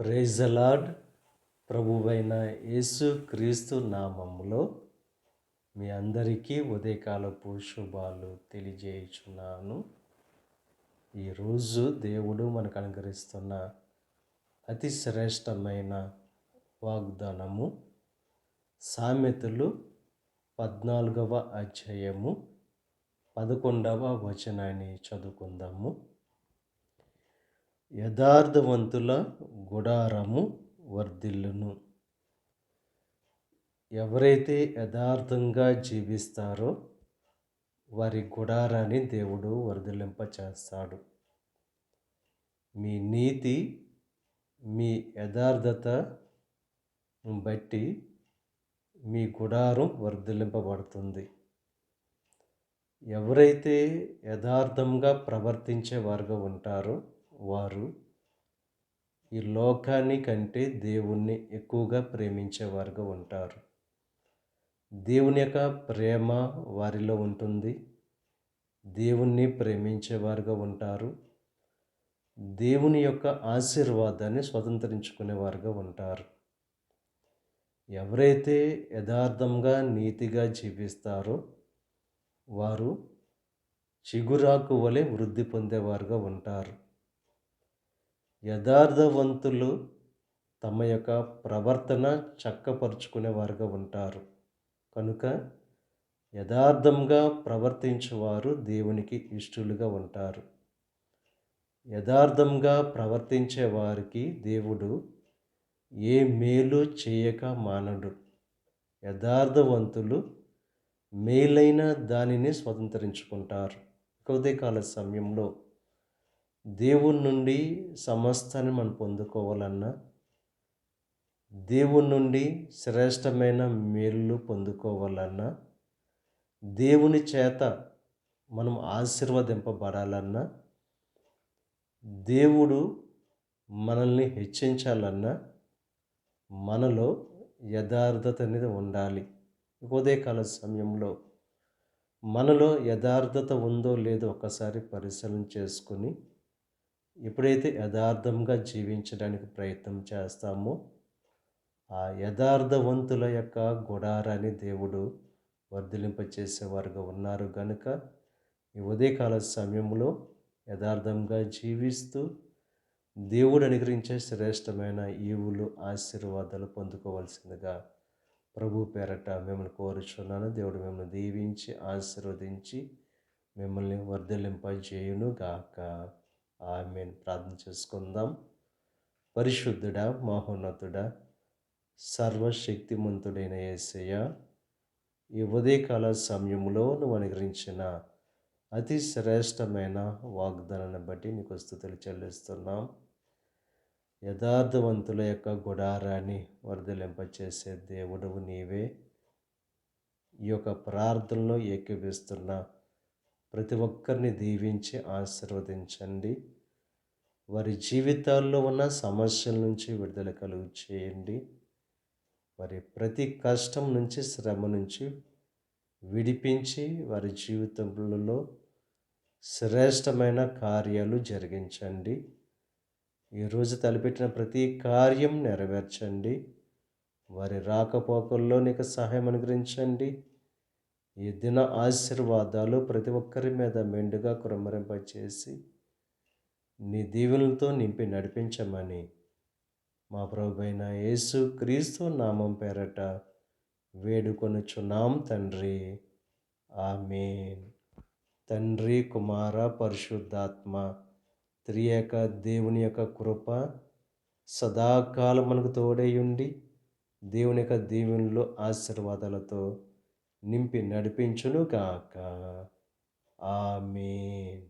Praise the lord. ప్రభువైన యేసు క్రీస్తు నామములో మీ అందరికీ ఉదయకాలపు శుభాలు తెలియజేయుచున్నాను. ఈరోజు దేవుడు మనకు అనుగ్రహిస్తున్న అతి శ్రేష్టమైన వాగ్దానము సామెతలు 14వ అధ్యాయము 11వ వచనాన్ని చదువుకుందాము. యథార్థవంతుల గుడారము వర్ధిల్లును. ఎవరైతే యథార్థంగా జీవిస్తారో వారి గుడారాన్ని దేవుడు వర్ధిల్లింపచేస్తాడు. మీ నీతి, మీ యథార్థత బట్టి మీ గుడారం వర్ధిల్లింపబడుతుంది. ఎవరైతే యథార్థంగా ప్రవర్తించే వారుగా ఉంటారో వారు ఈ లోకాన్ని కంటే దేవుణ్ణి ఎక్కువగా ప్రేమించేవారుగా ఉంటారు. దేవుని యొక్క ప్రేమ వారిలో ఉంటుంది. దేవుణ్ణి ప్రేమించేవారుగా ఉంటారు. దేవుని యొక్క ఆశీర్వాదాన్ని స్వతంత్రించుకునేవారుగా ఉంటారు. ఎవరైతే యథార్థంగా నీతిగా జీవిస్తారో వారు చిగురాకు వలె వృద్ధి పొందేవారుగా ఉంటారు. యథార్థవంతులు తమ యొక్క ప్రవర్తన చక్కపరుచుకునేవారుగా ఉంటారు. కనుక యథార్థంగా ప్రవర్తించేవారు దేవునికి ఇష్టలుగా ఉంటారు. యథార్థంగా ప్రవర్తించే వారికి దేవుడు ఏ మేలు చేయక మానడు. యథార్థవంతులు మేలైన దానిని స్వతంత్రించుకుంటారు. ఉదయకాల సమయంలో దేవుని నుండి సమస్తాన్ని మనం పొందుకోవాలన్నా, దేవుని నుండి శ్రేష్టమైన మేలు పొందుకోవాలన్నా, దేవుని చేత మనం ఆశీర్వదింపబడాలన్నా, దేవుడు మనల్ని హెచ్చించాలన్నా మనలో యథార్థత అనేది ఉండాలి. ఉదయకాల సమయంలో మనలో యథార్థత ఉందో లేదో ఒకసారి పరిశీలన చేసుకుని ఎప్పుడైతే యథార్థంగా జీవించడానికి ప్రయత్నం చేస్తామో ఆ యథార్థవంతుల యొక్క గుడారాన్ని దేవుడు వర్ధిలింపచేసేవారుగా ఉన్నారు కనుక ఈ ఉదయకాల సమయంలో యథార్థంగా జీవిస్తూ దేవుడు అనుగ్రహించే శ్రేష్టమైన ఈవులు ఆశీర్వాదాలు పొందుకోవాల్సిందిగా ప్రభు పేరట మిమ్మల్ని కోరుచున్నాను. దేవుడు మిమ్మల్ని దీవించి ఆశీర్వదించి మిమ్మల్ని వర్ధిల్లింపజేయును గాక. ఆమేన్. ప్రార్థన చేసుకుందాం. పరిశుద్ధుడా, మహోన్నతుడా, సర్వశక్తిమంతుడైన యేసయ్య, ఈ ఉదయకాల సమయంలో నువ్వు అనుగ్రహించిన అతి శ్రేష్టమైన వాగ్దానాన్ని బట్టి నీకు స్తుతులు చెల్లిస్తున్నాం. యథార్థవంతుల యొక్క గుడారాన్ని వర్ధిల్లింపచేసే దేవుడవు నీవే. ఈ యొక్క ప్రార్థనలో ఏకీభవిస్తున్న ప్రతి ఒక్కరిని దీవించి ఆశీర్వదించండి. వారి జీవితాల్లో ఉన్న సమస్యల నుంచి విడుదల కలుగు చేయండి. వారి ప్రతి కష్టం నుంచి, శ్రమ నుంచి విడిపించి వారి జీవితంలో శ్రేష్టమైన కార్యాలు జరిగించండి. ఈరోజు తలపెట్టిన ప్రతి కార్యం నెరవేర్చండి. వారి రాకపోకల్లో నీకు సహాయం అనుగ్రహించండి. ఈ దిన ఆశీర్వాదాలు ప్రతి ఒక్కరి మీద మెండుగా కుమ్మరింపచేసి నీ దీవెనలతో నింపి నడిపించమని మా ప్రభువైన యేసు క్రీస్తు నామం పేరట వేడుకొనుచున్నాం తండ్రి. ఆమేన్. తండ్రి, కుమార, పరిశుద్ధాత్మ త్రియేక దేవుని యొక్క కృప సదాకాలం మనకు తోడై ఉండి దేవుని యొక్క దీవెనలు ఆశీర్వాదాలతో నింపి నడిపించును గాక. ఆమేన్.